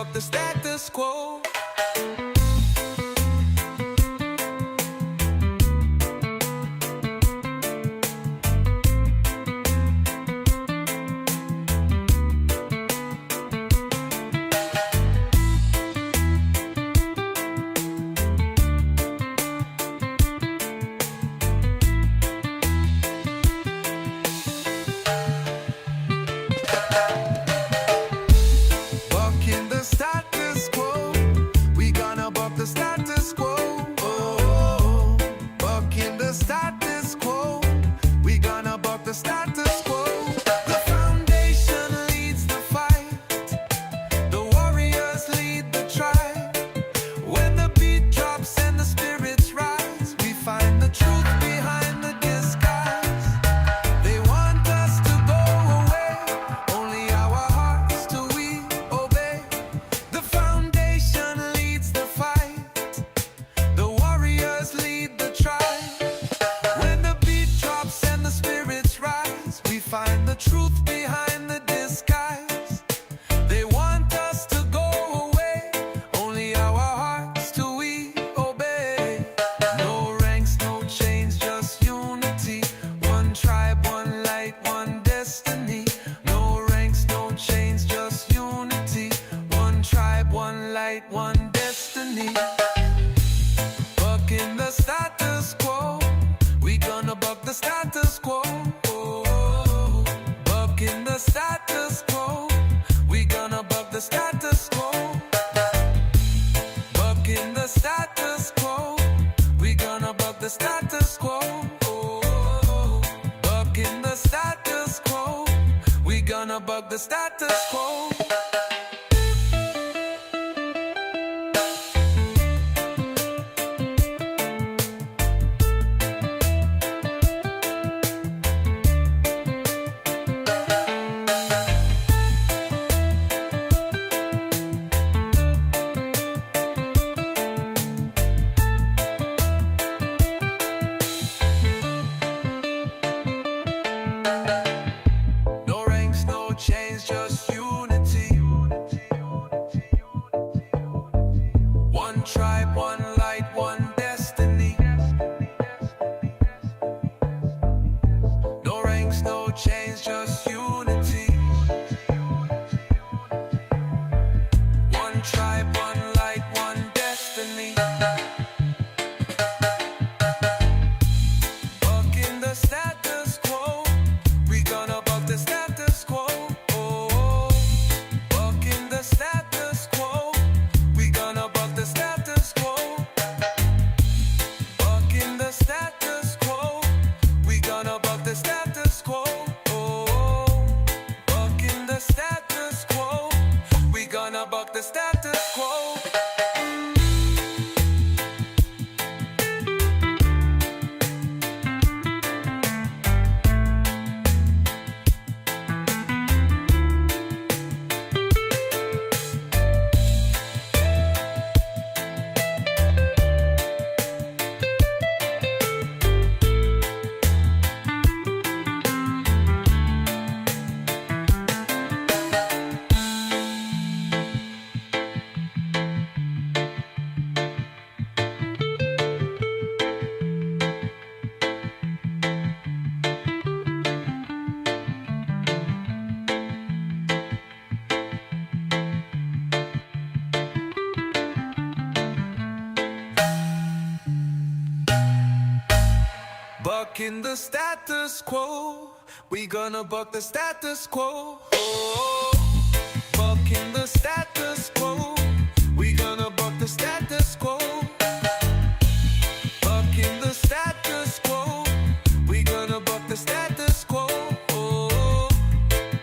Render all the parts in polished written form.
buck the status quo. Bucking the status quo, we gonna buck the status quo. Oh, bucking the status quo, we gonna buck the status quo. The foundation leads the fight, the warriors lead the tribe. When the beat drops and the spirits rise, we find the truth behind the disguise. They want us to go away, only our hearts do we obey. The foundation leads the fight, the warriors lead the tribe. When the beat drops and the spirits rise, we find the truth behind the disguise. They want us to go away, only our hearts do we obey. No ranks, no chains, just unity. One tribe, one light, one destiny. No ranks, no chains, just unity. One tribe, one light, one destiny. Bucking the status quo, we gonna buck the status quo. Oh, bucking the status quo, we gonna buck the status quo. Bucking the status quo, we gonna buck the status quo. Oh, bucking the status quo, we gonna buck the status quo. No ranks, no chains, just unity. One tribe, one light, one destiny. No ranks, no chains, just unity. One tribe, one light, one destiny. Bucking the status quo, we gonna buck the status quo. Oh, bucking the status quo, we gonna buck the status quo. Bucking the status quo, we gonna buck the status quo. Oh, bucking the status quo, we gonna buck the status quo. Bucking the status quo, we gonna buck the status quo. Oh, bucking the status quo, we gonna buck the status quo. Bucking the status quo, we gonna buck the status quo. Oh,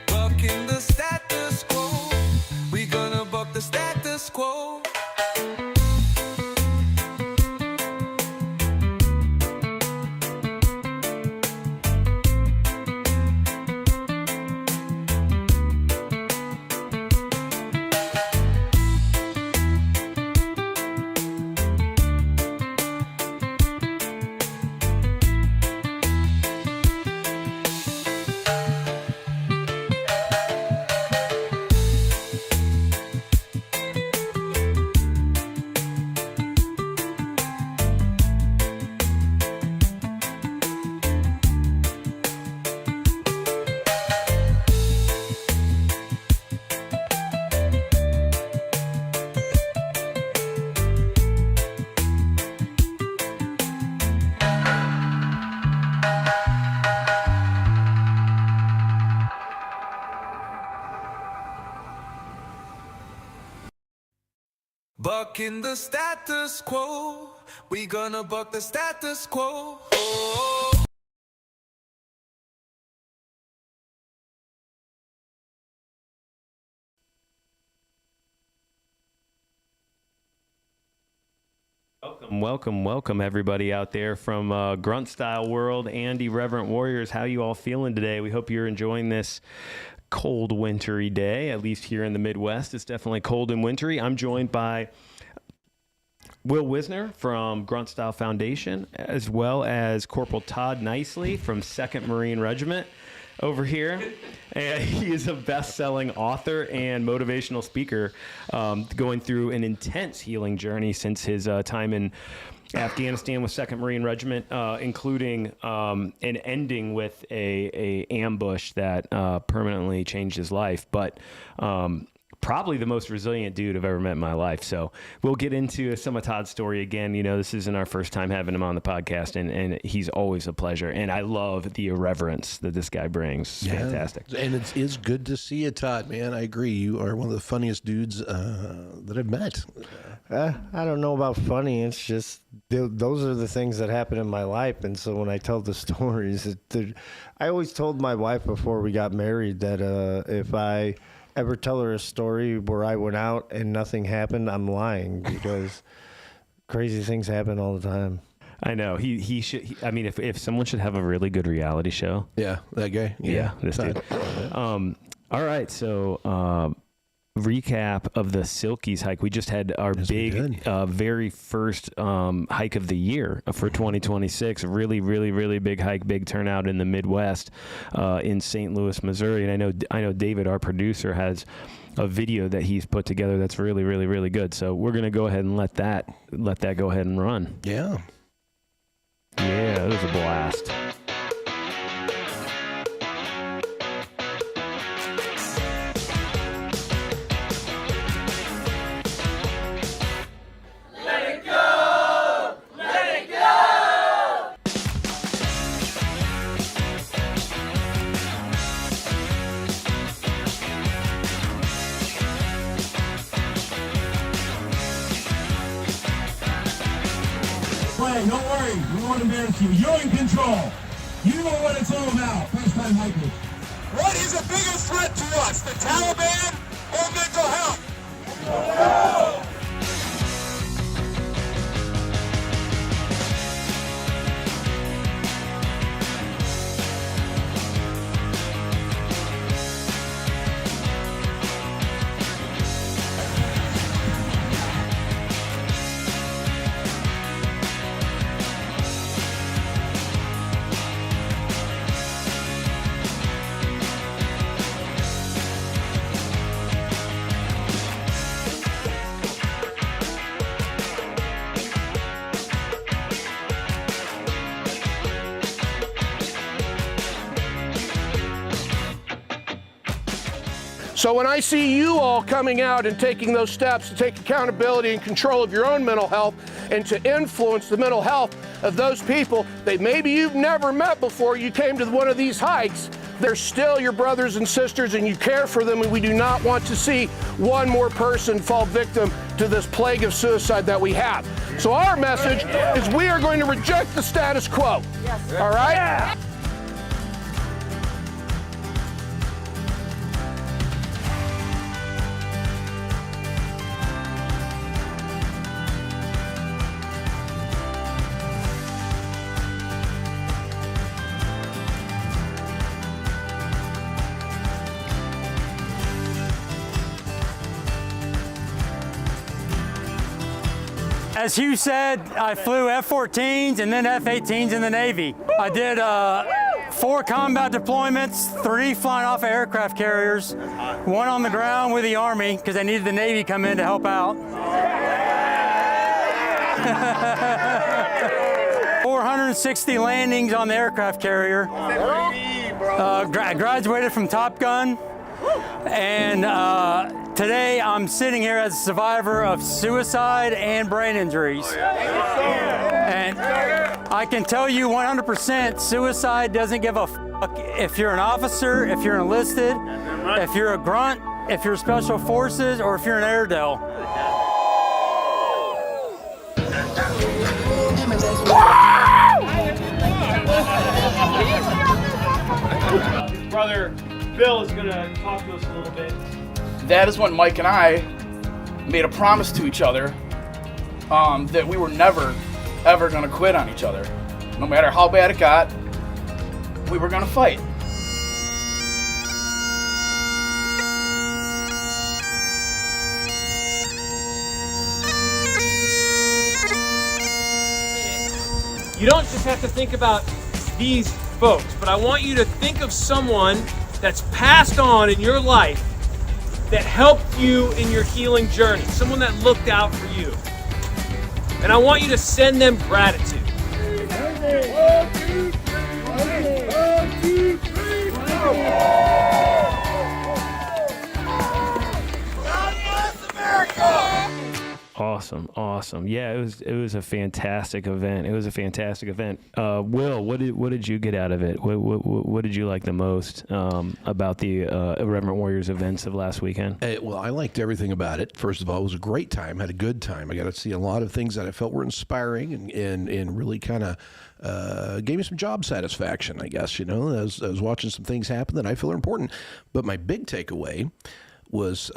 bucking the status quo, we gonna buck the status quo. Bucking the status quo, we gonna buck the status quo. Oh. Welcome, everybody out there from Grunt Style World and Irreverent Warriors. How you all feeling today? We hope you're enjoying this cold, wintry day, at least here in the Midwest. It's definitely cold and wintry. I'm joined by Will Wisner from Grunt Style Foundation, as well as Corporal Todd Nicely from 2nd Marine Regiment over here. And he is a best-selling author and motivational speaker, going through an intense healing journey since his time in Afghanistan with 2nd Marine Regiment, including an ending with a ambush that permanently changed his life. But probably the most resilient dude I've ever met in my life. So we'll get into some of Todd's story again. You know, this isn't our first time having him on the podcast, and he's always a pleasure. And I love the irreverence that this guy brings. It's fantastic. And it is good to see you, Todd, man. I agree. You are one of the funniest dudes that I've met. I don't know about funny. It's just those are the things that happen in my life. And so when I tell the stories, I always told my wife before we got married that if I ever tell her a story where I went out and nothing happened, I'm lying, because crazy things happen all the time. I know. He should. I mean, if someone should have a really good reality show. Yeah, that guy. Yeah, this dude. All right, so recap of the Silkies hike. We just had our very first hike of the year for 2026. Really big hike, big turnout in the Midwest, in St. Louis, Missouri. And I know David, our producer, has a video that he's put together that's really good. So we're gonna go ahead and let that go ahead and run. Yeah, it was a blast. Don't worry, we won't embarrass you. You're in control. You know what it's all about. First time hikers. What is the biggest threat to us? The Taliban or mental health? So when I see you all coming out and taking those steps to take accountability and control of your own mental health and to influence the mental health of those people that maybe you've never met before you came to one of these hikes, they're still your brothers and sisters, and you care for them, and we do not want to see one more person fall victim to this plague of suicide that we have. So our message is we are going to reject the status quo. Yes. All right? Yeah. As Hugh said, I flew F-14s and then F-18s in the Navy. I did 4 combat deployments, 3 flying off aircraft carriers, 1 on the ground with the Army because they needed the Navy to come in to help out. 460 landings on the aircraft carrier. Graduated from Top Gun, and today I'm sitting here as a survivor of suicide and brain injuries. And I can tell you 100% suicide doesn't give a fuck if you're an officer, if you're enlisted, if you're a grunt, if you're special forces, or if you're an Airedale. brother Bill is going to talk to us a little bit. That is when Mike and I made a promise to each other that we were never, ever going to quit on each other. No matter how bad it got, we were going to fight. You don't just have to think about these folks, but I want you to think of someone that's passed on in your life that helped you in your healing journey, someone that looked out for you. And I want you to send them gratitude. Awesome. Yeah, it was a fantastic event. Will, what did you get out of it? What did you like the most about the Irreverent Warriors events of last weekend? Well, I liked everything about it. First of all, it was a great time. Had a good time. I got to see a lot of things that I felt were inspiring and really kind of gave me some job satisfaction, I guess. I was watching some things happen that I feel are important. But my big takeaway was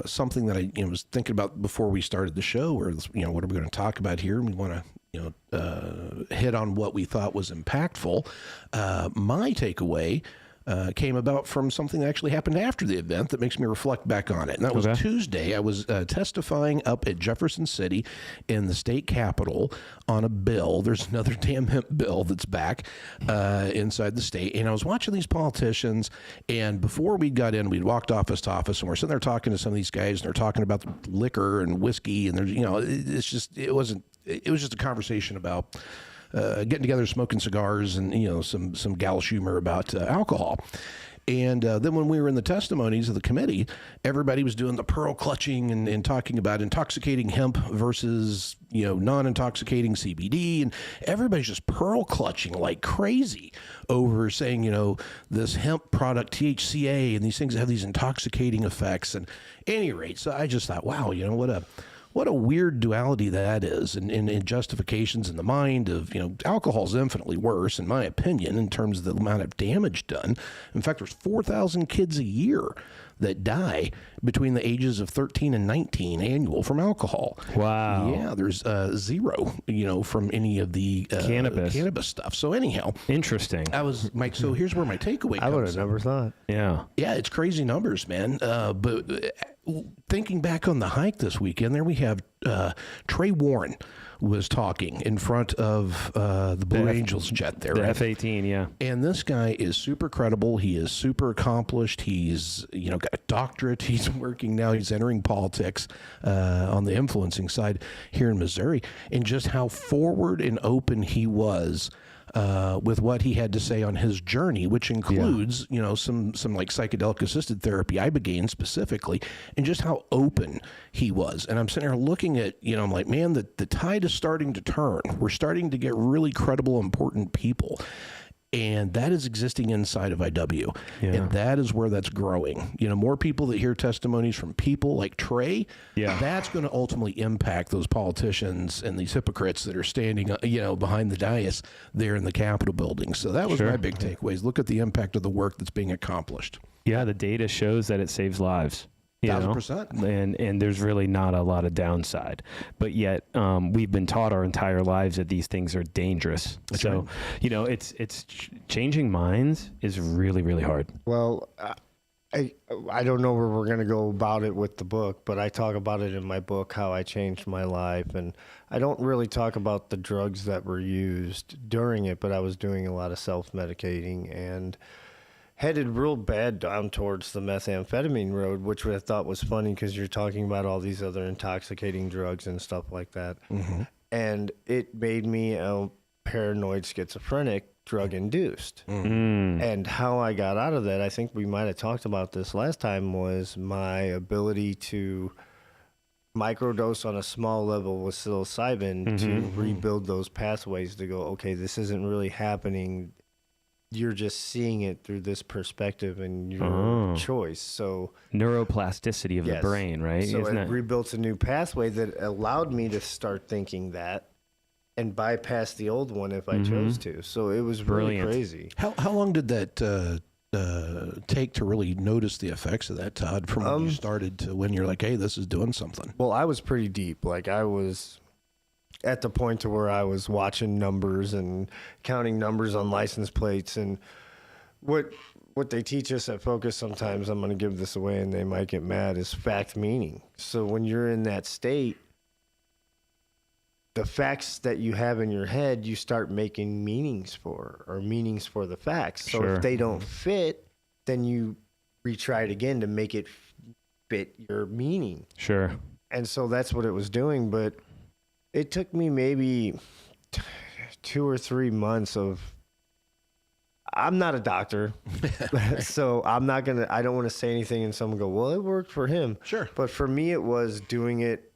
something that I was thinking about before we started the show, or what are we going to talk about here? We want to hit on what we thought was impactful. My takeaway came about from something that actually happened after the event that makes me reflect back on it. And that was Tuesday. I was testifying up at Jefferson City in the state capitol on a bill. There's another damn hemp bill that's back inside the state. And I was watching these politicians, and before we got in, we'd walked office to office, and we're sitting there talking to some of these guys, and they're talking about liquor and whiskey, and there's, it was just a conversation about getting together, smoking cigars, and some gal humor about alcohol. And then when we were in the testimonies of the committee, everybody was doing the pearl clutching and talking about intoxicating hemp versus non-intoxicating CBD, and everybody's just pearl clutching like crazy over saying this hemp product THCA and these things have these intoxicating effects. And at any rate, so I just thought, wow, what a weird duality that is, and justifications in the mind of, alcohol's infinitely worse, in my opinion, in terms of the amount of damage done. In fact, there's 4,000 kids a year that die between the ages of 13 and 19 annual from alcohol. Wow. Yeah, there's zero, from any of the cannabis stuff. So anyhow. Interesting. Mike, so here's where my takeaway comes. I would have never thought. Yeah. Yeah, it's crazy numbers, man. But thinking back on the hike this weekend, there we have Trey Warren was talking in front of the Blue Angels jet there. The right? F-18, yeah. And this guy is super credible. He is super accomplished. He's, got a doctorate. He's working now. He's entering politics on the influencing side here in Missouri. And just how forward and open he was with what he had to say on his journey, which includes, some like psychedelic assisted therapy, ibogaine specifically, and just how open he was. And I'm sitting here looking at, I'm like, man, the tide is starting to turn. We're starting to get really credible, important people. And that is existing inside of IW. Yeah. And that is where that's growing. More people that hear testimonies from people like Trey, that's going to ultimately impact those politicians and these hypocrites that are standing, behind the dais there in the Capitol building. So that was my big takeaways. Look at the impact of the work that's being accomplished. Yeah, the data shows that it saves lives. 1,000%. And there's really not a lot of downside, but yet we've been taught our entire lives that these things are dangerous. That's so right. It's changing minds is really, really hard. Well, I don't know where we're going to go about it with the book, but I talk about it in my book, how I changed my life. And I don't really talk about the drugs that were used during it, but I was doing a lot of self-medicating and headed real bad down towards the methamphetamine road, which I thought was funny because you're talking about all these other intoxicating drugs and stuff like that. Mm-hmm. And it made me a paranoid schizophrenic, drug-induced. Mm. And how I got out of that, I think we might have talked about this last time, was my ability to microdose on a small level with psilocybin to rebuild those pathways to go, okay, this isn't really happening. You're just seeing it through this perspective and your choice. So neuroplasticity of the brain, right? So it rebuilt a new pathway that allowed me to start thinking that and bypass the old one if I chose to. So it was really crazy. How long did that take to really notice the effects of that, Todd, from when you started to when you're like, hey, this is doing something? Well, I was pretty deep. Like, I was at the point to where I was watching numbers and counting numbers on license plates. And what they teach us at Focus, sometimes I'm going to give this away and they might get mad, is fact meaning. So when you're in that state, the facts that you have in your head, you start making meanings for the facts. So Sure. if they don't fit, then you retry it again to make it fit your meaning. Sure. And so that's what it was doing. But it took me maybe 2 or 3 months of, I'm not a doctor, so I don't want to say anything and someone go, well, it worked for him. Sure. But for me, it was doing it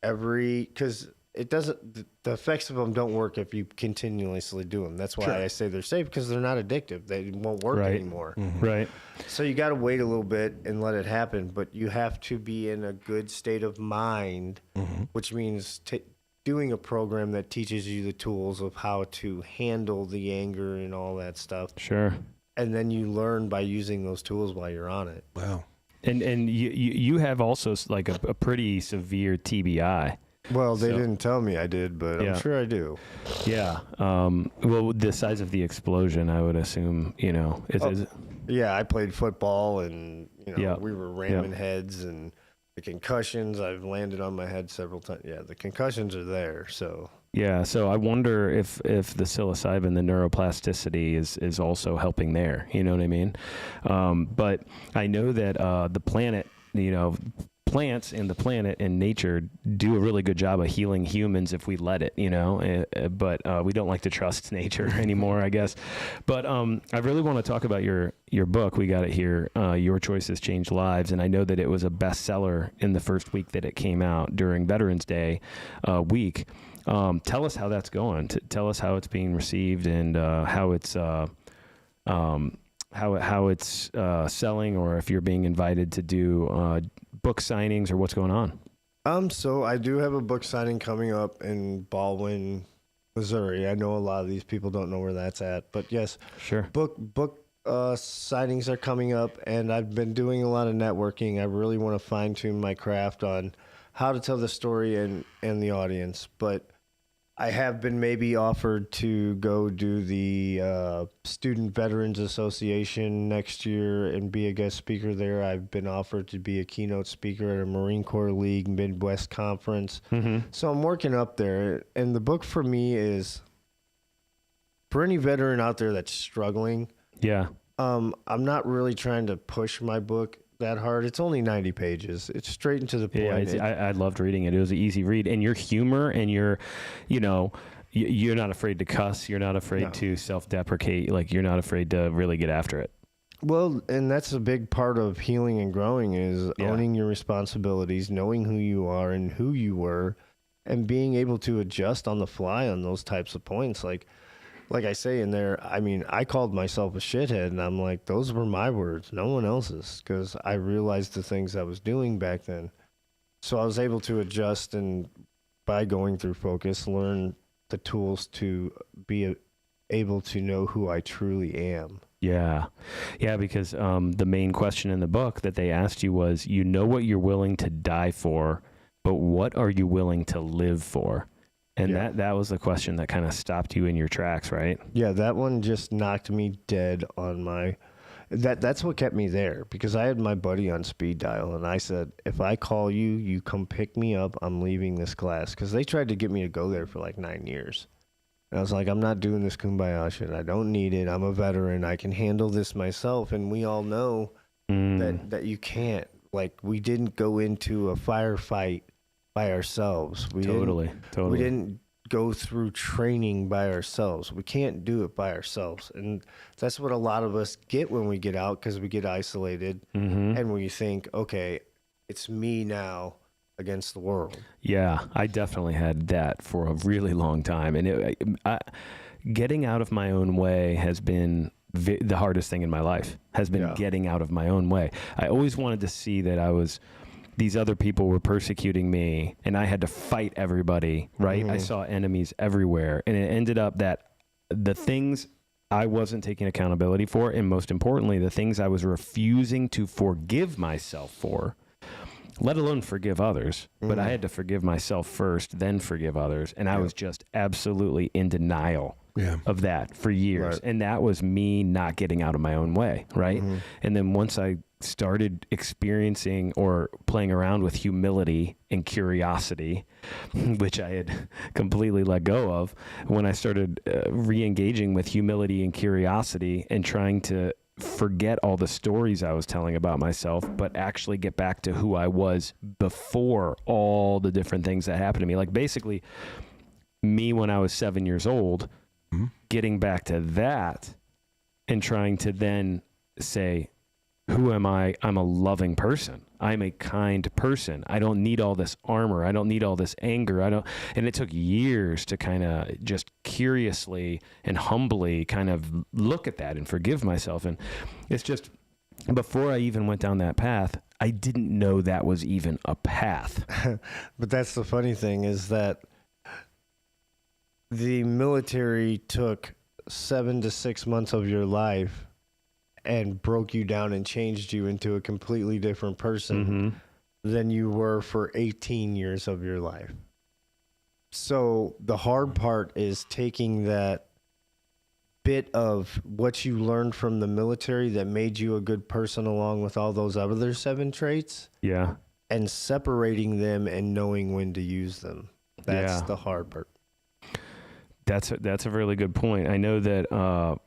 because it doesn't, the effects of them don't work if you continuously do them. That's why Sure. I say they're safe, because they're not addictive. They won't work Right. anymore. Right. So you got to wait a little bit and let it happen, but you have to be in a good state of mind, which means doing a program that teaches you the tools of how to handle the anger and all that stuff. Sure. And then you learn by using those tools while you're on it. Wow. And you have also like a pretty severe TBI. Well, they didn't tell me I did, but Yeah. I'm sure I do. Yeah. Well, the size of the explosion, I would assume, is Yeah, I played football, and Yeah. we were ramming heads, and the concussions, I've landed on my head several times. Yeah, the concussions are there, so. yeah. So I wonder if the psilocybin, the neuroplasticity is also helping there. You know what I mean? But I know that the planet, plants and the planet and nature do a really good job of healing humans if we let it, but we don't like to trust nature anymore, I guess. But I really want to talk about your book. We got it here. Your Choices Change Lives. And I know that it was a bestseller in the first week that it came out during Veterans Day week. Tell us how that's going. Tell us how it's being received and how it's selling, or if you're being invited to do book signings, or what's going on. So I do have a book signing coming up in Baldwin, Missouri. I know a lot of these people don't know where that's at, but yes, Sure. book signings are coming up, and I've been doing a lot of networking. I really want to fine tune my craft on how to tell the story and the audience, but I have been maybe offered to go do the Student Veterans Association next year and be a guest speaker there. I've been offered to be a keynote speaker at a Marine Corps League Midwest Conference. So I'm working up there. And the book for me is, for any veteran out there that's struggling, Yeah. I'm not really trying to push my book that hard. It's only 90 pages. It's straight into the point. Yeah, I loved reading it. It was an easy read, and your humor and your, you're not afraid to cuss. You're not afraid to self-deprecate. Like, you're not afraid to really get after it. Well, and that's a big part of healing and growing is owning your responsibilities, knowing who you are and who you were, and being able to adjust on the fly on those types of points. Like I say in there, I mean, I called myself a shithead, and I'm like, those were my words, no one else's, because I realized the things I was doing back then. So I was able to adjust, and by going through Focus, learn the tools to be able to know who I truly am. Yeah. Yeah, because the main question in the book that they asked you was, what you're willing to die for, but what are you willing to live for? And that was the question that kind of stopped you in your tracks, right? Yeah, that one just knocked me dead on my... That's what kept me there, because I had my buddy on speed dial, and I said, if I call you, you come pick me up, I'm leaving this class. Because they tried to get me to go there for like 9 years. And I was like, I'm not doing this kumbaya shit. I don't need it. I'm a veteran. I can handle this myself. And we all know that you can't. Like, we didn't go into a firefight by ourselves. We didn't go through training by ourselves. We can't do it by ourselves. And that's what a lot of us get when we get out, because we get isolated and we think, okay, it's me now against the world. Yeah, I definitely had that for a really long time. And getting out of my own way has been the hardest thing in my life, has been getting out of my own way. I always wanted to see that these other people were persecuting me, and I had to fight everybody, right? I saw enemies everywhere, and it ended up that the things I wasn't taking accountability for, and most importantly, the things I was refusing to forgive myself for, let alone forgive others. But I had to forgive myself first, then forgive others. And I was just absolutely in denial of that for years. Right. And that was me not getting out of my own way, right? And then once I started experiencing or playing around with humility and curiosity, which I had completely let go of, when I started re-engaging with humility and curiosity and trying to forget all the stories I was telling about myself, but actually get back to who I was before all the different things that happened to me. Like basically me when I was 7 years old, getting back to that and trying to then say, who am I? I'm a loving person. I'm a kind person. I don't need all this armor. I don't need all this anger. And it took years to kind of just curiously and humbly kind of look at that and forgive myself. And it's just, before I even went down that path, I didn't know that was even a path. But that's the funny thing, is that the military took 7 to 6 months of your life and broke you down and changed you into a completely different person than you were for 18 years of your life. So the hard part is taking that bit of what you learned from the military that made you a good person along with all those other 7 traits. Yeah. And separating them and knowing when to use them. That's the hard part. That's a really good point. I know that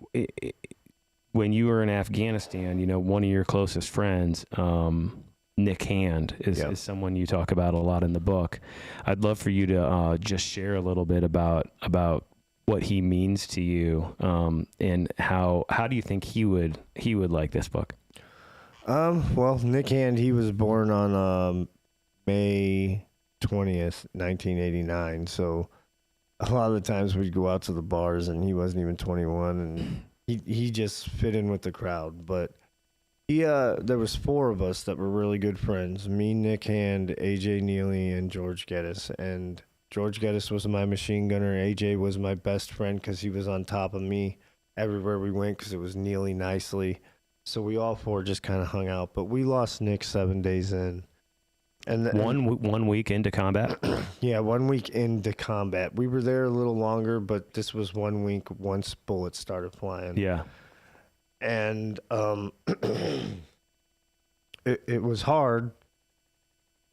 when you were in Afghanistan, one of your closest friends, Nick Hand, is someone you talk about a lot in the book. I'd love for you to just share a little bit about what he means to you, and how do you think he would like this book? Well, Nick Hand, he was born on May 20th, 1989. So a lot of the times we'd go out to the bars and he wasn't even 21, and he just fit in with the crowd. But there was 4 of us that were really good friends. Me, Nick Hand, AJ Neely, and George Geddes. And George Geddes was my machine gunner. AJ was my best friend because he was on top of me everywhere we went because it was Neely nicely. So we all 4 just kind of hung out. But we lost Nick 7 days in. And one week into combat? Yeah, 1 week into combat. We were there a little longer, but this was 1 week once bullets started flying. Yeah. And it was hard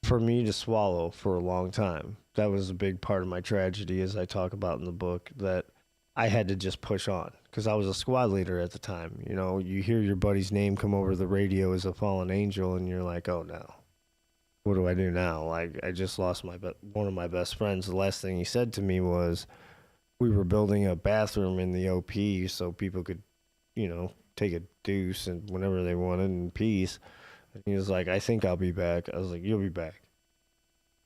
for me to swallow for a long time. That was a big part of my tragedy, as I talk about in the book, that I had to just push on because I was a squad leader at the time. You hear your buddy's name come over the radio as a fallen angel, and you're like, oh, no. What do I do now? Like, I just lost one of my best friends. The last thing he said to me was, we were building a bathroom in the OP so people could, take a deuce and whenever they wanted in peace. And he was like, I think I'll be back. I was like, you'll be back.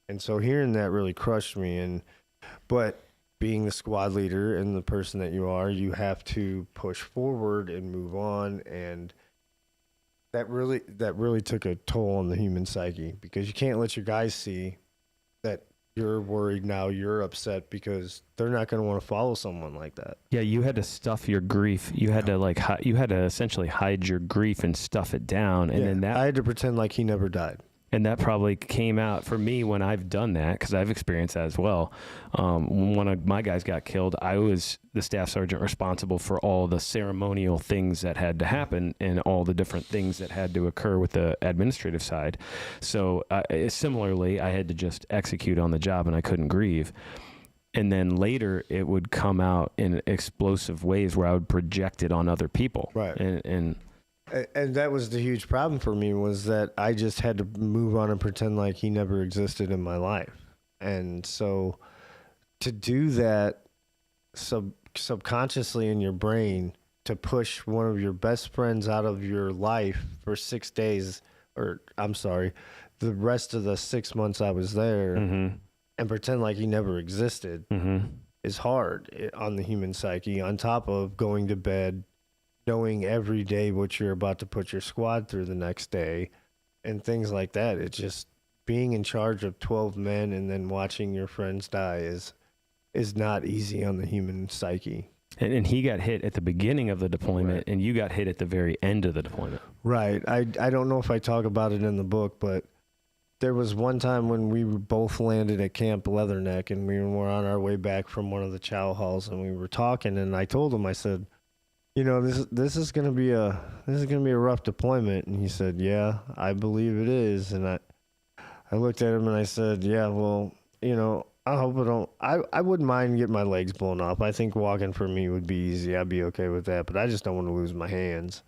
And so hearing that really crushed me. But being the squad leader and the person that you are, you have to push forward and move on. And that really took a toll on the human psyche, because you can't let your guys see that you're worried now, you're upset, because they're not going to want to follow someone like that. Yeah, you had to stuff your grief. You had to you had to essentially hide your grief and stuff it down, and then I had to pretend like he never died. And that probably came out for me when I've done that, because I've experienced that as well. When one of my guys got killed, I was the staff sergeant responsible for all the ceremonial things that had to happen and all the different things that had to occur with the administrative side. So similarly, I had to just execute on the job, and I couldn't grieve. And then later, it would come out in explosive ways where I would project it on other people. Right. And that was the huge problem for me, was that I just had to move on and pretend like he never existed in my life. And so to do that subconsciously in your brain, to push one of your best friends out of your life for 6 days, or I'm sorry, the rest of the 6 months I was there, and pretend like he never existed is hard on the human psyche, on top of going to bed, knowing every day what you're about to put your squad through the next day and things like that. It's just being in charge of 12 men and then watching your friends die is not easy on the human psyche. And he got hit at the beginning of the deployment, and you got hit at the very end of the deployment. Right. I don't know if I talk about it in the book, but there was one time when we both landed at Camp Leatherneck, and we were on our way back from one of the chow halls, and we were talking, and I told him, I said, you know, this is gonna be a rough deployment, and he said, yeah, I believe it is, and I looked at him and I said, yeah, well, you know, I hope I don't. I wouldn't mind getting my legs blown off. I think walking for me would be easy. I'd be okay with that, but I just don't want to lose my hands.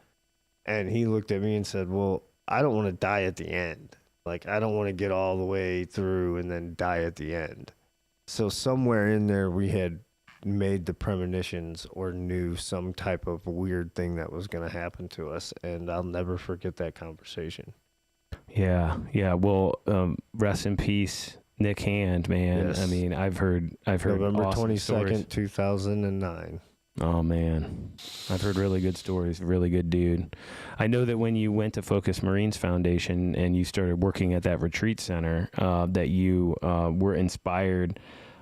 And he looked at me and said, well, I don't want to die at the end. Like, I don't want to get all the way through and then die at the end. So somewhere in there, we had made the premonitions or knew some type of weird thing that was going to happen to us. And I'll never forget that conversation. Yeah. Well, rest in peace, Nick Hand, man. Yes. I mean, I've heard November awesome 22nd, stories. 2009. Oh man, I've heard really good stories. Really good dude. I know that when you went to Focus Marines Foundation and you started working at that retreat center, that you were inspired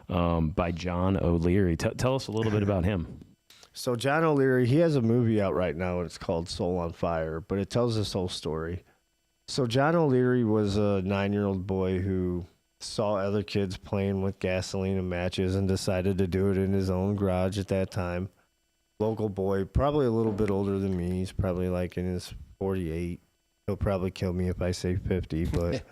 by John O'Leary. Tell us a little bit about him. So John O'Leary, he has a movie out right now, and it's called Soul on Fire, but it tells this whole story. So John O'Leary was a 9-year-old boy who saw other kids playing with gasoline and matches and decided to do it in his own garage at that time. Local boy, probably a little bit older than me. He's probably like in his 48. He'll probably kill me if I say 50, but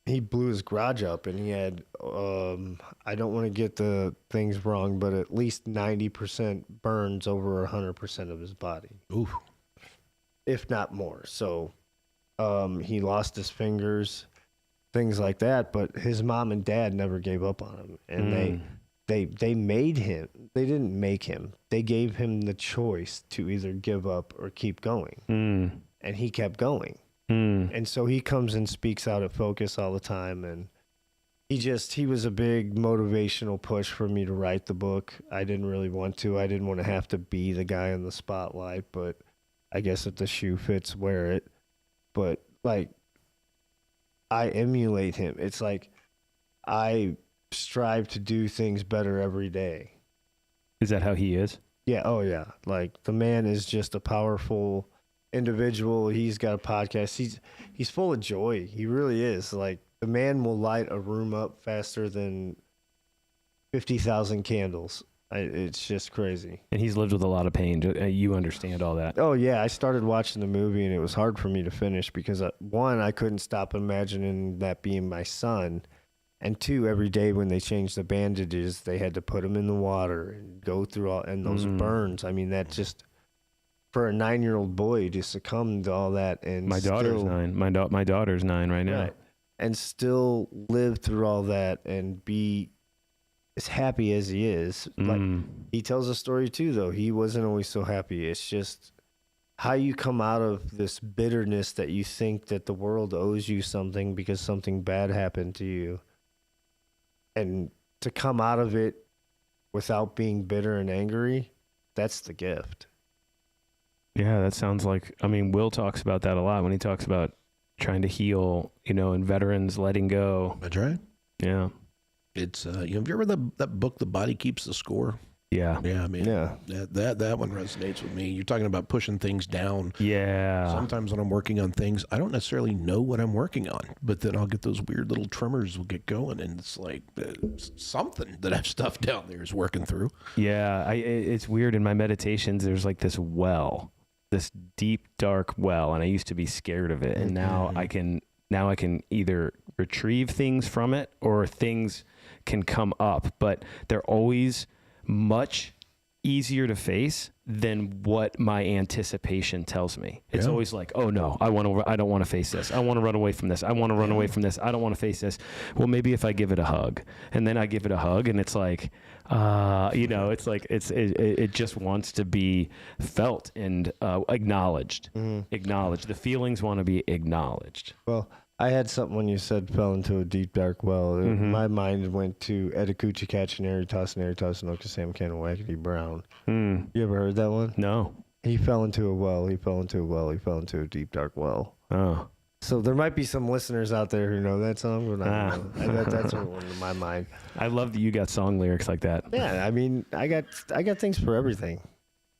he blew his garage up, and he had, I don't want to get the things wrong, but at least 90% burns over 100% of his body. Ooh. If not more. So he lost his fingers, things like that, but his mom and dad never gave up on him. And they made him. They didn't make him. They gave him the choice to either give up or keep going. And he kept going. And so he comes and speaks out at Focus all the time, and he was a big motivational push for me to write the book. I didn't really want to. I didn't want to have to be the guy in the spotlight, but I guess if the shoe fits, wear it. But like, I emulate him. It's like I strive to do things better every day. Is that how he is? Yeah. Oh yeah. Like, the man is just a powerful individual. He's got a podcast. He's full of joy. He really is. Like, the man will light a room up faster than 50,000 candles. It's just crazy. And he's lived with a lot of pain. You understand all that. Oh yeah, I started watching the movie and it was hard for me to finish because one, I couldn't stop imagining that being my son, and two, every day when they changed the bandages, they had to put him in the water and go through all and those burns. I mean, that just, for a 9-year-old boy to succumb to all that, and My daughter's 9. My daughter's 9 right now. right, and still live through all that and be as happy as he is. Like, he tells a story too, though. He wasn't always so happy. It's just how you come out of this bitterness that you think that the world owes you something because something bad happened to you, and to come out of it without being bitter and angry, that's the gift. Yeah, that sounds like, I mean, Will talks about that a lot when he talks about trying to heal, and veterans letting go. That's right. Yeah. It's have you ever read that book, The Body Keeps the Score? Yeah. Yeah, I mean, Yeah. that one resonates with me. You're talking about pushing things down. Yeah. Sometimes when I'm working on things, I don't necessarily know what I'm working on, but then I'll get those weird little tremors will get going, and it's like something that I've stuffed down there is working through. Yeah. It's weird. In my meditations, there's like this well, this deep, dark well, and I used to be scared of it. And now I can either retrieve things from it or things can come up, but they're always much easier to face than what my anticipation tells me. It's always like, oh no, I don't want to face this. I want to run away from this. I want to run away from this. I don't want to face this. Well, maybe if I give it a hug, and then I give it a hug, and it's like, it's like it just wants to be felt and acknowledged. Acknowledged. The feelings want to be acknowledged. Well, I had something when you said fell into a deep dark well. My mind went to Edikuchi Kachinari Tosinari Tosinoka Sam Cannon Wackety Brown. You ever heard that one? No. He fell into a well. He fell into a well. He fell into a deep dark well. Oh. So there might be some listeners out there who know that song, but I don't know. That's one in my mind. I love that you got song lyrics like that. Yeah, I mean, I got things for everything.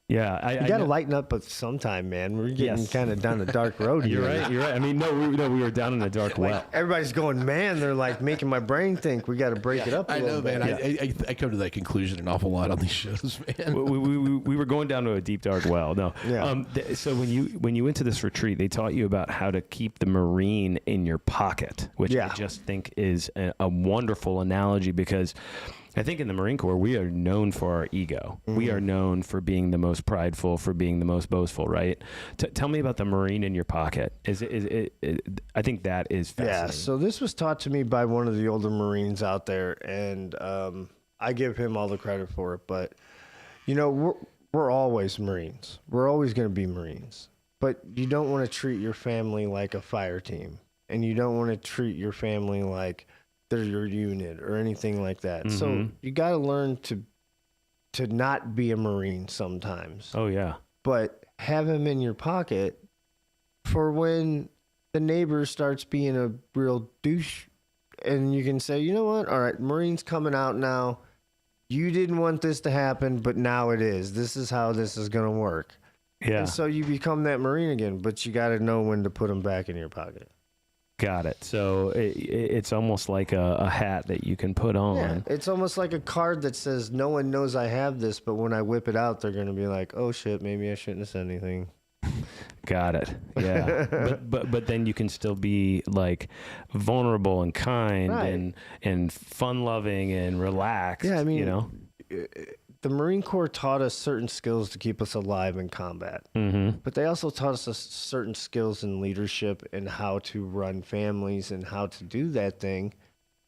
Yeah, You got to lighten up at some time, man. We're getting kind of down a dark road here. You're right. I mean, we were down in a dark well. Everybody's going, man. They're like making my brain think we got to break it up. I know, man. Yeah. I come to that conclusion an awful lot on these shows, man. We were going down to a deep dark well. No. Yeah. So when you went to this retreat, they taught you about how to keep the Marine in your pocket, which I just think is a wonderful analogy, because I think in the Marine Corps, we are known for our ego. Mm-hmm. We are known for being the most prideful, for being the most boastful, right? Tell me about the Marine in your pocket. I think that is fascinating. Yeah, so this was taught to me by one of the older Marines out there, and I give him all the credit for it. But, you know, we're always Marines. We're always going to be Marines. But you don't want to treat your family like a fire team, and you don't want to treat your family like they're your unit or anything like that. Mm-hmm. So you got to learn to not be a Marine sometimes. Oh, yeah. But have him in your pocket for when the neighbor starts being a real douche, and you can say, you know what? All right, Marine's coming out now. You didn't want this to happen, but now it is. This is how this is going to work. Yeah. And so you become that Marine again, but you got to know when to put them back in your pocket. Got it. So it's almost like a hat that you can put on. Yeah, it's almost like a card that says, no one knows I have this, but when I whip it out, they're going to be like, oh, shit, maybe I shouldn't have said anything. Got it. Yeah. but then you can still be like vulnerable and kind and fun-loving and relaxed. Yeah, I mean, you know? The Marine Corps taught us certain skills to keep us alive in combat. Mm-hmm. But they also taught us certain skills in leadership and how to run families and how to do that thing.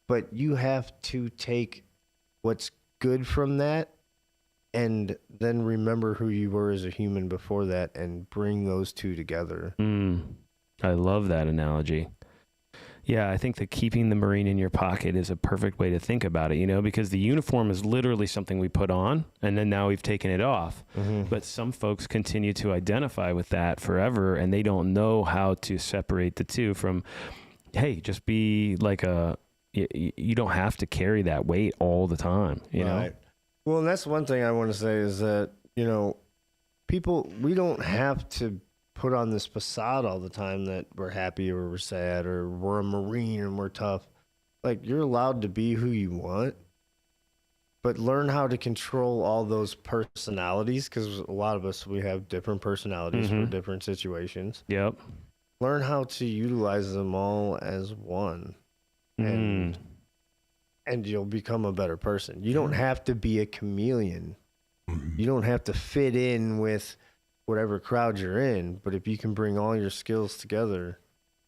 But you have to take what's good from that and then remember who you were as a human before that and bring those two together. I love that analogy. Yeah, I think that keeping the Marine in your pocket is a perfect way to think about it, you know, because the uniform is literally something we put on, and then now we've taken it off. Mm-hmm. But some folks continue to identify with that forever, and they don't know how to separate the two from, hey, just be like you don't have to carry that weight all the time, you know? Well, and that's one thing I want to say is that, you know, we don't have to put on this facade all the time that we're happy or we're sad or we're a Marine and we're tough. Like, you're allowed to be who you want, but learn how to control all those personalities, because a lot of us, we have different personalities for different situations. Yep. Learn how to utilize them all as one, and you'll become a better person. You don't have to be a chameleon. You don't have to fit in with whatever crowd you're in, but if you can bring all your skills together,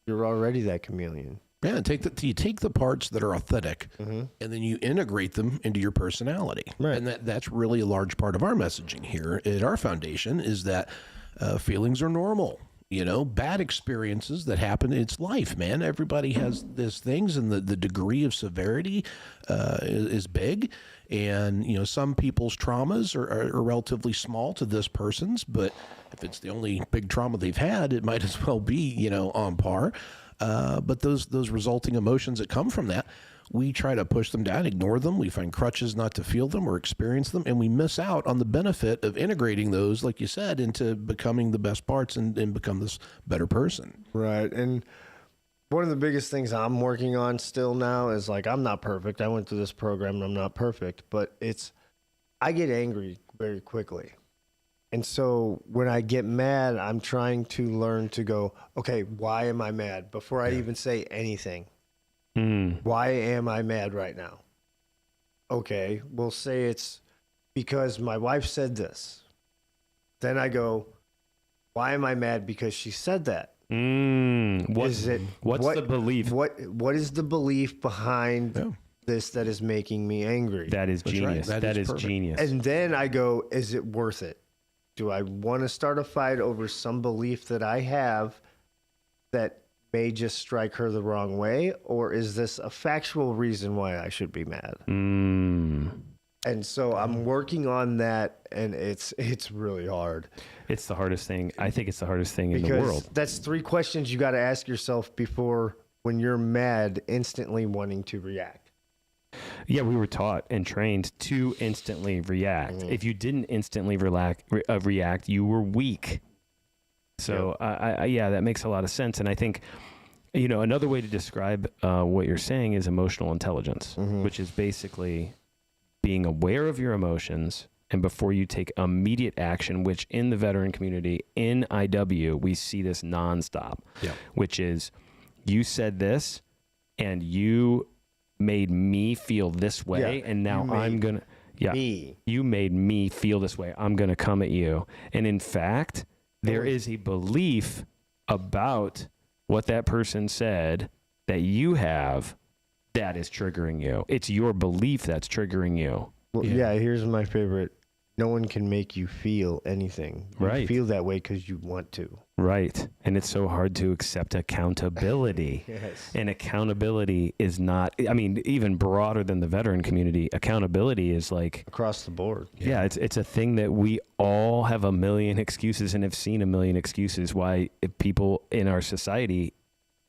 you're already that chameleon. Yeah, you take the parts that are authentic, and then you integrate them into your personality. Right. And that's really a large part of our messaging here at our foundation, is that feelings are normal. You know, bad experiences that happen, it's life, man. Everybody has these things, and the degree of severity is big. And, you know, some people's traumas are relatively small to this person's, but if it's the only big trauma they've had, it might as well be, you know, on par. But those resulting emotions that come from that, we try to push them down, ignore them. We find crutches not to feel them or experience them, and we miss out on the benefit of integrating those, like you said, into becoming the best parts and become this better person. Right. And one of the biggest things I'm working on still now is, like, I'm not perfect. I went through this program and I'm not perfect, but I get angry very quickly. And so when I get mad, I'm trying to learn to go, okay, why am I mad? Before I even say anything. Why am I mad right now? Okay, we'll say it's because my wife said this. Then I go, why am I mad because she said that? What's the belief? What is the belief behind this that is making me angry? That is genius. Right. That is perfect. genius. And then I go, is it worth it? Do I want to start a fight over some belief that I have that may just strike her the wrong way? Or is this a factual reason why I should be mad? And so I'm working on that, and it's really hard. It's the hardest thing. I think it's the hardest thing in the Because world. that's 3 questions you got to ask yourself before, when you're mad, instantly wanting to react. Yeah, we were taught and trained to instantly react. If you didn't instantly react, you were weak. So, yeah, that makes a lot of sense. And I think, another way to describe what you're saying is emotional intelligence, which is basically being aware of your emotions, and before you take immediate action, which in the veteran community, in IW, we see this nonstop, which is, you said this and you made me feel this way, and now I'm going to, you made me feel this way. I'm going to come at you. And in fact, there is a belief about what that person said that you have that is triggering you. It's your belief that's triggering you. Well, here's my favorite. No one can make you feel anything. You feel that way because you want to. Right. And it's so hard to accept accountability. Yes. And accountability is not, even broader than the veteran community, accountability is like across the board. Yeah, it's a thing that we all have a million excuses and have seen a million excuses why people in our society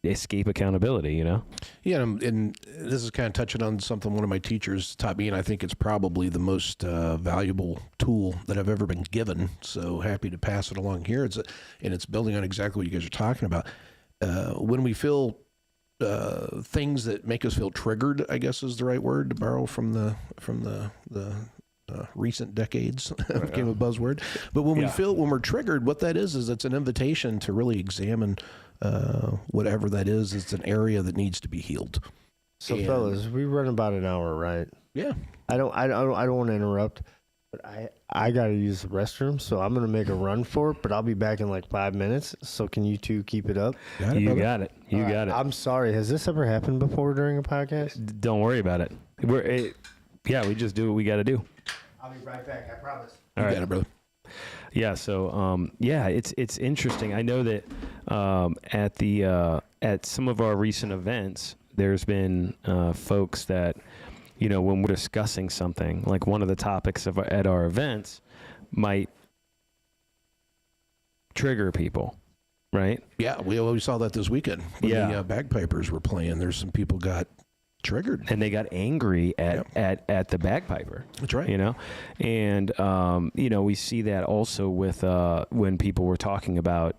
escape accountability, Yeah, and this is kind of touching on something one of my teachers taught me, and I think it's probably the most valuable tool that I've ever been given. So happy to pass it along here. It's building on exactly what you guys are talking about. When we feel things that make us feel triggered, I guess is the right word to borrow from the recent decades, became a buzzword. But when when we're triggered, what that is it's an invitation to really examine whatever that is. It's an area that needs to be healed. So, fellas, we run about an hour, right? Yeah. I don't want to interrupt, but I got to use the restroom, so I'm gonna make a run for it. But I'll be back in like 5 minutes. So can you two keep it up? You got it. You got it. I'm sorry. Has this ever happened before during a podcast? Don't worry about it. We just do what we got to do. I'll be right back. I promise. All right, got it, brother. Yeah. So, it's interesting. I know that at some of our recent events, there's been folks that, when we're discussing something, like one of the topics at our events might trigger people, right? Yeah, we saw that this weekend when the bagpipers were playing. There's some people got triggered, and they got angry at the bagpiper. That's right. And we see that also with when people were talking about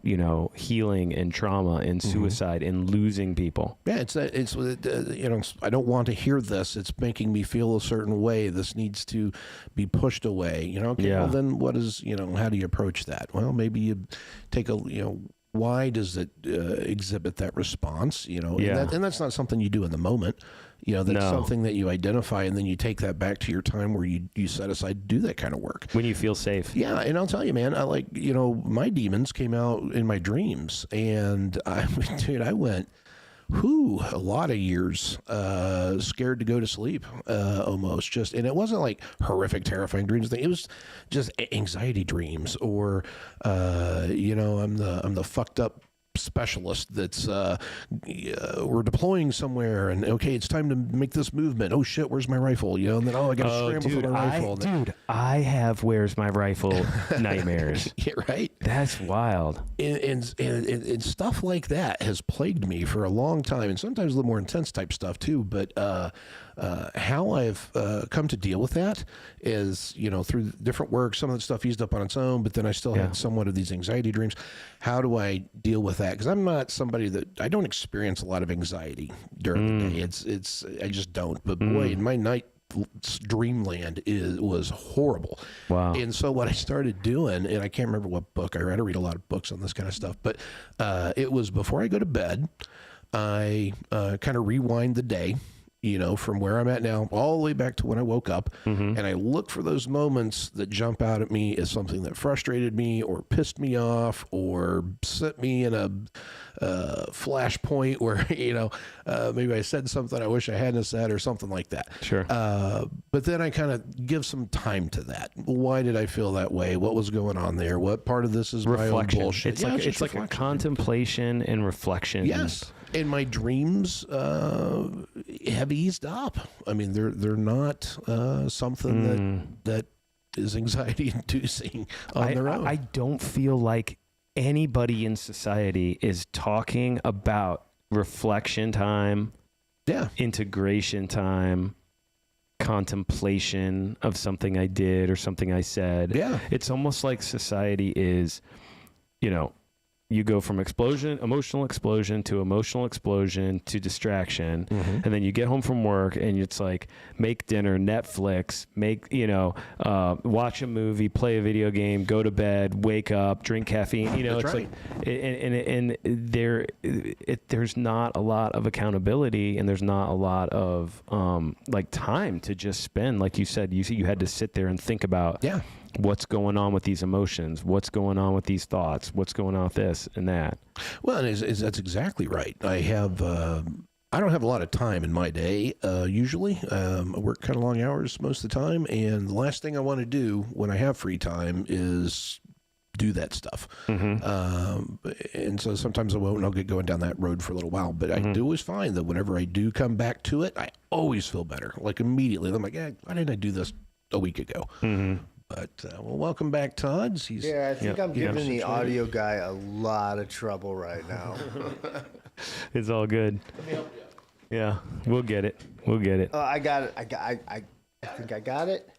healing and trauma and suicide and losing people. Yeah, I don't want to hear this. It's making me feel a certain way. This needs to be pushed away. Okay, well then what is how do you approach that? Well, maybe you take why does it exhibit that response? And that's not something you do in the moment. That's something that you identify, and then you take that back to your time where you set aside to do that kind of work. When you feel safe. Yeah, and I'll tell you, man, my demons came out in my dreams, and I went, a lot of years scared to go to sleep, almost and it wasn't like horrific, terrifying dreams. It was just anxiety dreams, or I'm the fucked up specialist that's we're deploying somewhere, and okay, it's time to make this movement. Oh shit, where's my rifle? And then I gotta scramble for my rifle. I have where's my rifle nightmares. Yeah, right. That's wild. And stuff like that has plagued me for a long time, and sometimes a little more intense type stuff too. But how I've come to deal with that is, through different work. Some of the stuff eased up on its own, but then I still had somewhat of these anxiety dreams. How do I deal with that? Because I'm not somebody I don't experience a lot of anxiety during the day. I just don't. But boy, in my night dreamland was horrible. Wow. And so what I started doing, and I can't remember what book I read. I read a lot of books on this kind of stuff, but it was before I go to bed, I kind of rewind the day, from where I'm at now all the way back to when I woke up. And I look for those moments that jump out at me as something that frustrated me or pissed me off or set me in a flashpoint where, maybe I said something I wish I hadn't said or something like that. Sure. But then I kind of give some time to that. Why did I feel that way? What was going on there? What part of this is reflection? My own bullshit? It's like a contemplation and reflection. Yes. In my dreams, have eased up. I mean, they're not something that is anxiety inducing on their own. I don't feel like anybody in society is talking about reflection time, integration time, contemplation of something I did or something I said. Yeah. It's almost like society is, you go from emotional explosion to distraction. And then you get home from work and it's like, make dinner, Netflix, watch a movie, play a video game, go to bed, wake up, drink caffeine. That's it's right. like, there's not a lot of accountability and there's not a lot of, time to just spend. Like you said, you had to sit there and think about, what's going on with these emotions? What's going on with these thoughts? What's going on with this and that? Well, that's exactly right. I don't have a lot of time in my day, usually. I work kind of long hours most of the time, and the last thing I want to do when I have free time is do that stuff. And so sometimes I won't, and I'll get going down that road for a little while. But I do always find that whenever I do come back to it, I always feel better. Like immediately, I'm like, why didn't I do this a week ago? But welcome back, Todd. I think I'm giving the audio guy a lot of trouble right now. It's all good. Yeah, we'll get it. I got it. I think I got it.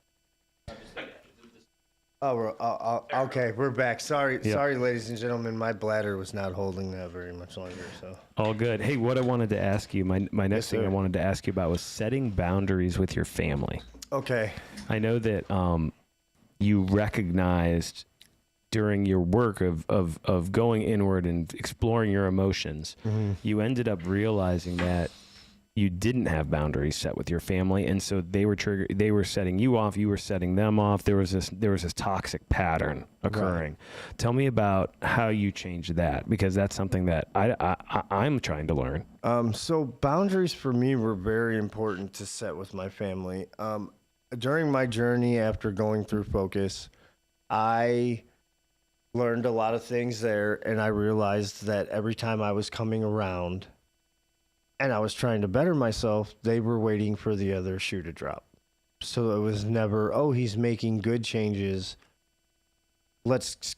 Okay, we're back. Sorry, ladies and gentlemen. My bladder was not holding that very much longer. So all good. Hey, what I wanted to ask you, my next thing I wanted to ask you about was setting boundaries with your family. Okay. I know that you recognized during your work of going inward and exploring your emotions, you ended up realizing that you didn't have boundaries set with your family, and so they were setting you off, you were setting them off. There was this toxic pattern occurring. Right. Tell me about how you changed that, because that's something that I'm trying to learn. So boundaries for me were very important to set with my family. During my journey after going through Focus, I learned a lot of things there, and I realized that every time I was coming around and I was trying to better myself, they were waiting for the other shoe to drop. So it was never, he's making good changes. Let's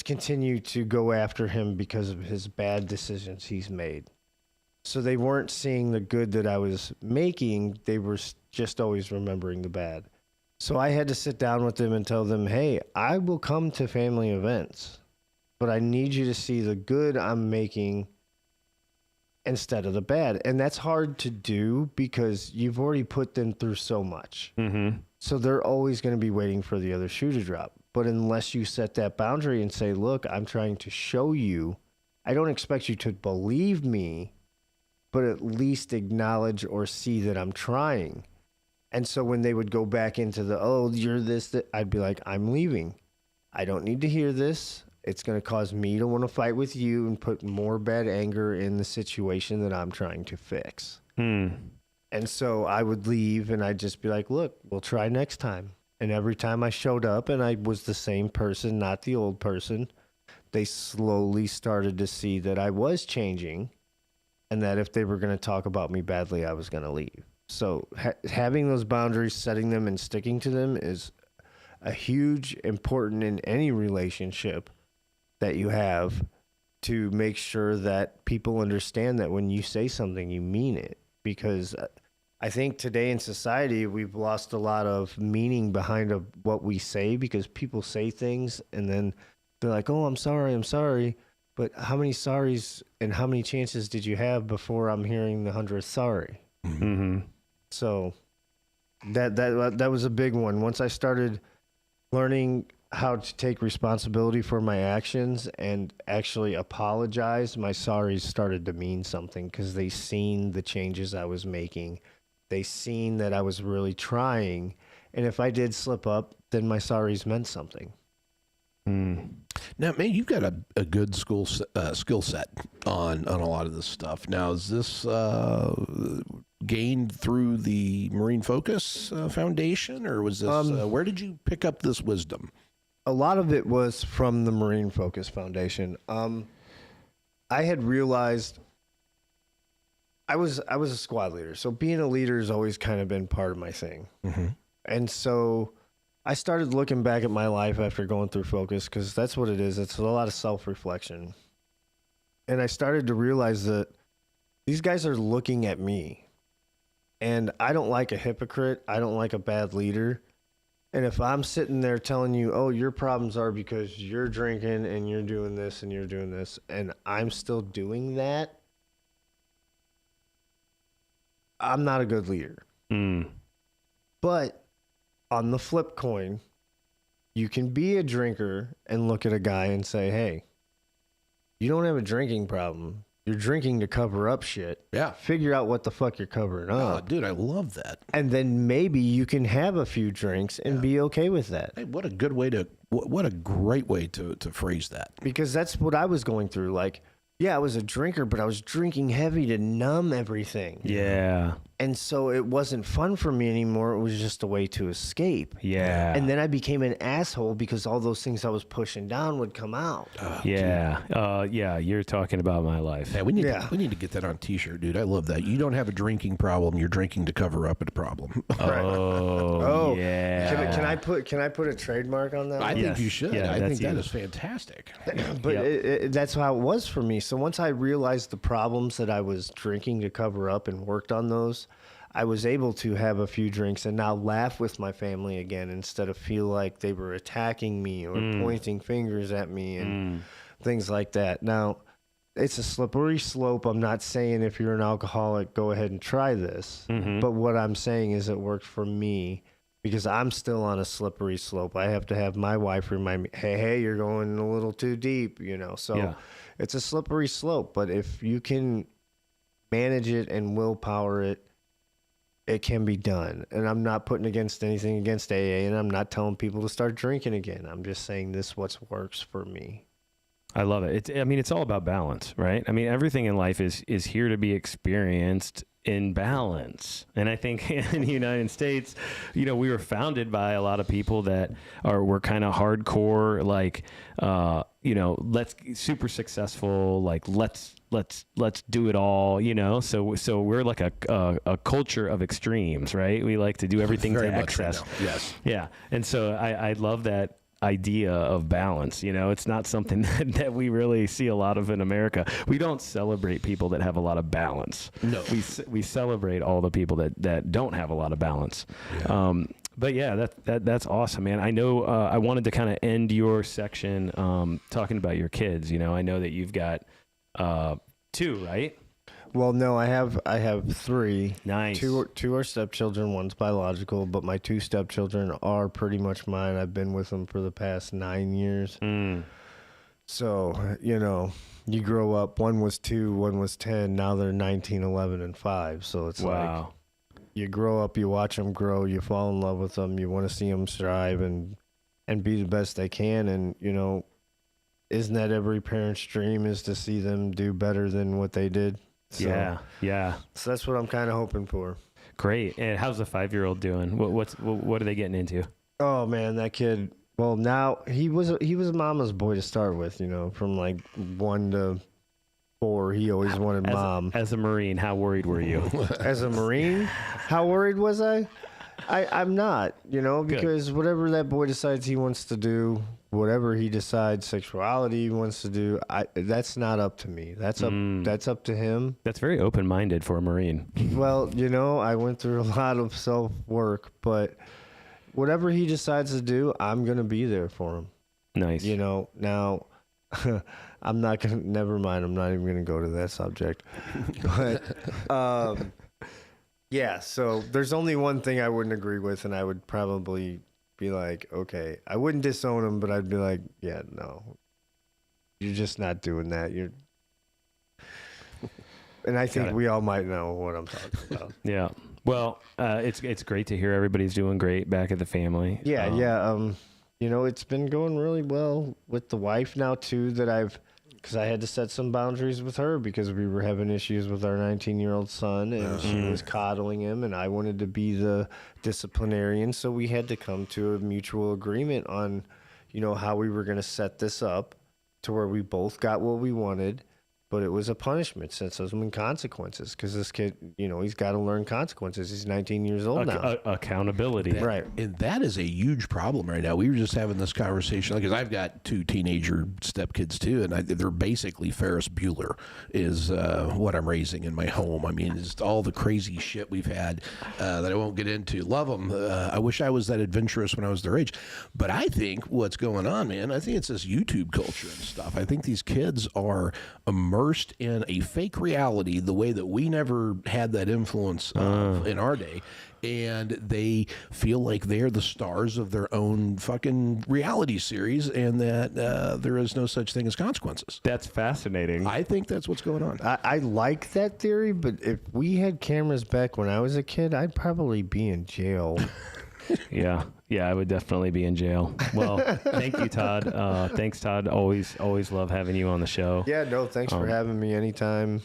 continue to go after him because of his bad decisions he's made. So they weren't seeing the good that I was making. They were just always remembering the bad. So I had to sit down with them and tell them, hey, I will come to family events, but I need you to see the good I'm making instead of the bad. And that's hard to do because you've already put them through so much. So they're always going to be waiting for the other shoe to drop. But unless you set that boundary and say, look, I'm trying to show you, I don't expect you to believe me, but at least acknowledge or see that I'm trying. And so when they would go back into you're this, that, I'd be like, I'm leaving. I don't need to hear this. It's going to cause me to want to fight with you and put more bad anger in the situation that I'm trying to fix. And so I would leave and I'd just be like, look, we'll try next time. And every time I showed up and I was the same person, not the old person, they slowly started to see that I was changing, and that if they were going to talk about me badly, I was going to leave. So having those boundaries, setting them and sticking to them is a huge important in any relationship that you have, to make sure that people understand that when you say something, you mean it. Because I think today in society, we've lost a lot of meaning behind what we say, because people say things and then they're like, I'm sorry. But how many sorries and how many chances did you have before I'm hearing the 100th sorry? So that was a big one. Once I started learning how to take responsibility for my actions and actually apologize, my sorries started to mean something, because they seen the changes I was making. They seen that I was really trying. And if I did slip up, then my sorries meant something. Now, man, you've got a good skill set on a lot of this stuff. Now, is this gained through the Marine Focus Foundation, or was this where did you pick up this wisdom? A lot of it was from the Marine Focus Foundation. I had realized I was a squad leader, so being a leader has always kind of been part of my thing. And so I started looking back at my life after going through Focus, because that's what it is. It's a lot of self-reflection. And I started to realize that these guys are looking at me. And I don't like a hypocrite. I don't like a bad leader. And if I'm sitting there telling you, oh, your problems are because you're drinking and you're doing this and you're doing this, and I'm still doing that, I'm not a good leader. But on the flip coin, you can be a drinker and look at a guy and say, hey, you don't have a drinking problem. You're drinking to cover up shit. Yeah. Figure out what the fuck you're covering Oh, up. dude, I love that. And then maybe you can have a few drinks and be okay with that. Hey, what a good way to, what a great way to phrase that. Because that's what I was going through. Like, yeah, I was a drinker, but I was drinking heavy to numb everything. Yeah. And so it wasn't fun for me anymore. It was just a way to escape. Yeah. And then I became an asshole because all those things I was pushing down would come out. Yeah. Yeah. You're talking about my life. Hey, we need to get that on a T-shirt, dude. I love that. You don't have a drinking problem. You're drinking to cover up a problem. Oh, yeah. Can I put a trademark on that? I one? think you should. Yeah, I think that's that you. is fantastic. But that's how it was for me. So once I realized the problems that I was drinking to cover up and worked on those, I was able to have a few drinks and now laugh with my family again instead of feel like they were attacking me or pointing fingers at me and things like that. Now, it's a slippery slope. I'm not saying if you're an alcoholic, go ahead and try this. But what I'm saying is it worked for me because I'm still on a slippery slope. I have to have my wife remind me, hey, you're going a little too deep, you know. So it's a slippery slope. But if you can manage it and willpower it, it can be done. And I'm not putting anything against AA, and I'm not telling people to start drinking again. I'm just saying this what works for me. I love it. It's all about balance, right? I mean, everything in life is here to be experienced in balance. And I think in the United States, you know, we were founded by a lot of people that were kind of hardcore, like, you know, super successful, like let's do it all, you know. So we're like a culture of extremes, right? We like to do everything to excess. Yes. Yeah. And so I love that idea of balance. You know, it's not something that we really see a lot of in America. We don't celebrate people that have a lot of balance. No. We celebrate all the people that don't have a lot of balance. Yeah. But yeah, that's awesome, man. I know I wanted to kind of end your section talking about your kids. You know, I know that you've got 2, right? Well, no, I have 3. Nice. Two are stepchildren. One's biological, but my 2 stepchildren are pretty much mine. I've been with them for the past 9 years. So, you know, you grow up. One was 2, one was 10. Now they're 19, 11, and 5. So it's like you grow up, you watch them grow, you fall in love with them, you want to see them strive and be the best they can. And, you know, isn't that every parent's dream, is to see them do better than what they did? So, yeah. So that's what I'm kind of hoping for. Great. And how's the 5-year-old doing? What are they getting into? Oh man, that kid. Well, now he was a mama's boy to start with. You know, from like 1 to 4, he always wanted mom. As a Marine, how worried were you? As a Marine, how worried was I? I'm not. You know, because whatever that boy decides he wants to do, whatever he decides sexuality he wants to do, that's not up to me. That's up to him. That's very open-minded for a Marine. Well, you know, I went through a lot of self-work, but whatever he decides to do, I'm going to be there for him. Nice. You know, now I'm not going to, never mind, I'm not even going to go to that subject. But, yeah, so there's only one thing I wouldn't agree with, and I would probably be like, okay, I wouldn't disown him, but I'd be like, yeah, no, you're just not doing that. And I think we all might know what I'm talking about. Yeah. Well, it's great to hear everybody's doing great back at the family. Yeah. You know, it's been going really well with the wife now too, because I had to set some boundaries with her because we were having issues with our 19-year-old son, and she was coddling him, and I wanted to be the disciplinarian. So we had to come to a mutual agreement on, you know, how we were going to set this up to where we both got what we wanted, but it was a punishment since those were consequences. Because this kid, he's got to learn consequences. He's 19 years old now. Accountability. Right. And that is a huge problem right now. We were just having this conversation because I've got 2 teenager stepkids too, and they're basically Ferris Bueller is what I'm raising in my home. I mean, it's all the crazy shit we've had that I won't get into. Love them. I wish I was that adventurous when I was their age. But I think what's going on, man, I think it's this YouTube culture and stuff. I think these kids are immersed in a fake reality the way that we never had that influence in our day. And they feel like they're the stars of their own fucking reality series, and that there is no such thing as consequences. That's fascinating. I think that's what's going on. I like that theory, but if we had cameras back when I was a kid, I'd probably be in jail. Yeah, I would definitely be in jail. Well, thank you, Todd. Thanks, Todd. Always love having you on the show. Yeah, no, thanks for having me anytime.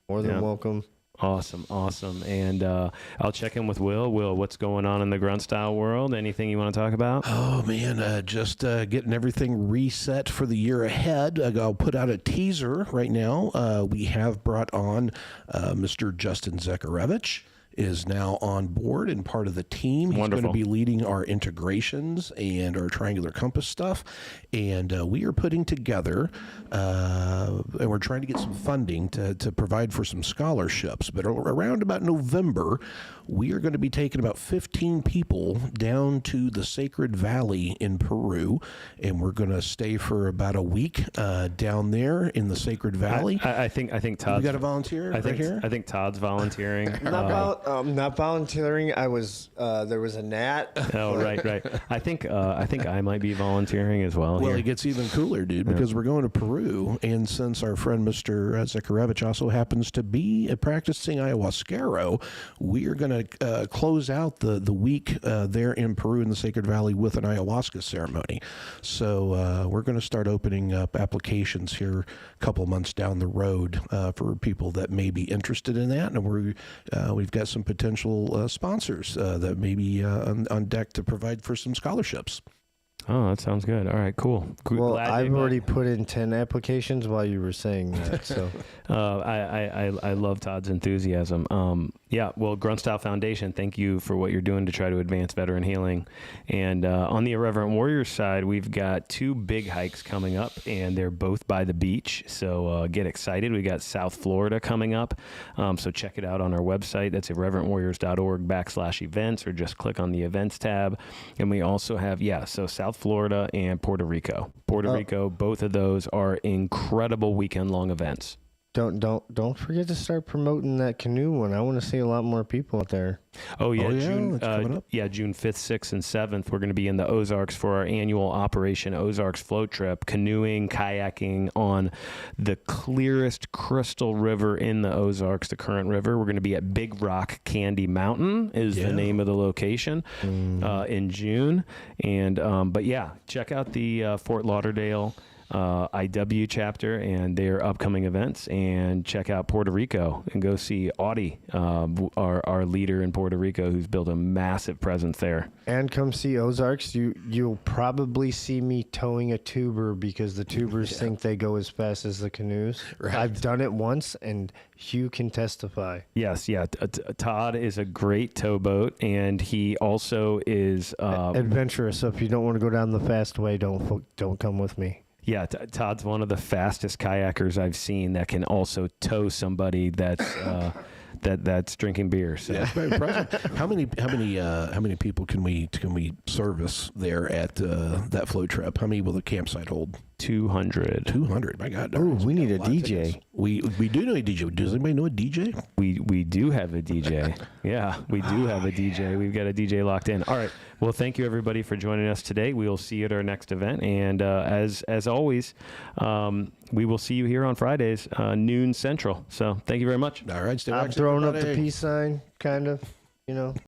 More than welcome. Awesome. And I'll check in with Will. Will, what's going on in the grunt style world? Anything you want to talk about? Oh, man, just getting everything reset for the year ahead. I'll put out a teaser right now. We have brought on Mr. Justin Zekarevich. Is now on board and part of the team. He's Wonderful. going to be leading our integrations and our triangular compass stuff. And we are putting together, and we're trying to get some funding to provide for some scholarships. But around about November, we are going to be taking about 15 people down to the Sacred Valley in Peru. And we're going to stay for about a week down there in the Sacred Valley. I think Todd's... You got a volunteer right here? I think Todd's volunteering. Not volunteering. I was. There was a gnat. Oh, right. I think I might be volunteering as well. Well, here. it gets even cooler, dude, because we're going to Peru, and since our friend Mr. Zekarevich also happens to be a practicing ayahuasquero, we are going to close out the week there in Peru in the Sacred Valley with an ayahuasca ceremony. So we're going to start opening up applications here a couple months down the road for people that may be interested in that, and we've got some potential sponsors that may be on deck to provide for some scholarships. Oh, that sounds good. All right, cool. Well, I've already put in 10 applications while you were saying that. So, I love Todd's enthusiasm. Yeah, well, Grunt Style Foundation, thank you for what you're doing to try to advance veteran healing. And on the Irreverent Warriors side, we've got 2 big hikes coming up, and they're both by the beach. So get excited. We got South Florida coming up. So check it out on our website. That's irreverentwarriors.org/events, or just click on the events tab. And we also have, so South Florida and Puerto Rico. Puerto Rico, both of those are incredible weekend-long events. Don't forget to start promoting that canoe one. I want to see a lot more people out there. Oh yeah, June 5th, 6th, and 7th. We're going to be in the Ozarks for our annual Operation Ozarks float trip, canoeing, kayaking on the clearest crystal river in the Ozarks, the Current River. We're going to be at Big Rock Candy Mountain is the name of the location in June. And but check out the Fort Lauderdale IW chapter and their upcoming events, and check out Puerto Rico and go see Audie, our leader in Puerto Rico, who's built a massive presence there. And come see Ozarks. You'll probably see me towing a tuber because the tubers think they go as fast as the canoes. Right. I've done it once, and Hugh can testify. Yes, Todd is a great towboat, and he also is adventurous. So if you don't want to go down the fast way, don't come with me. Yeah, Todd's one of the fastest kayakers I've seen that can also tow somebody that's that's drinking beer. So. Yeah, it's very impressive. How many people can we service there at that float trip? How many will the campsite hold? 200. 200. My God. Oh, we need a DJ. We do know a DJ. Does anybody know a DJ? We do have a DJ. Yeah, we do have a DJ. We've got a DJ locked in. All right. Well, thank you everybody for joining us today. We will see you at our next event, and as always, we will see you here on Fridays, noon Central. So thank you very much. All right. Stay I'm throwing up the peace sign, kind of.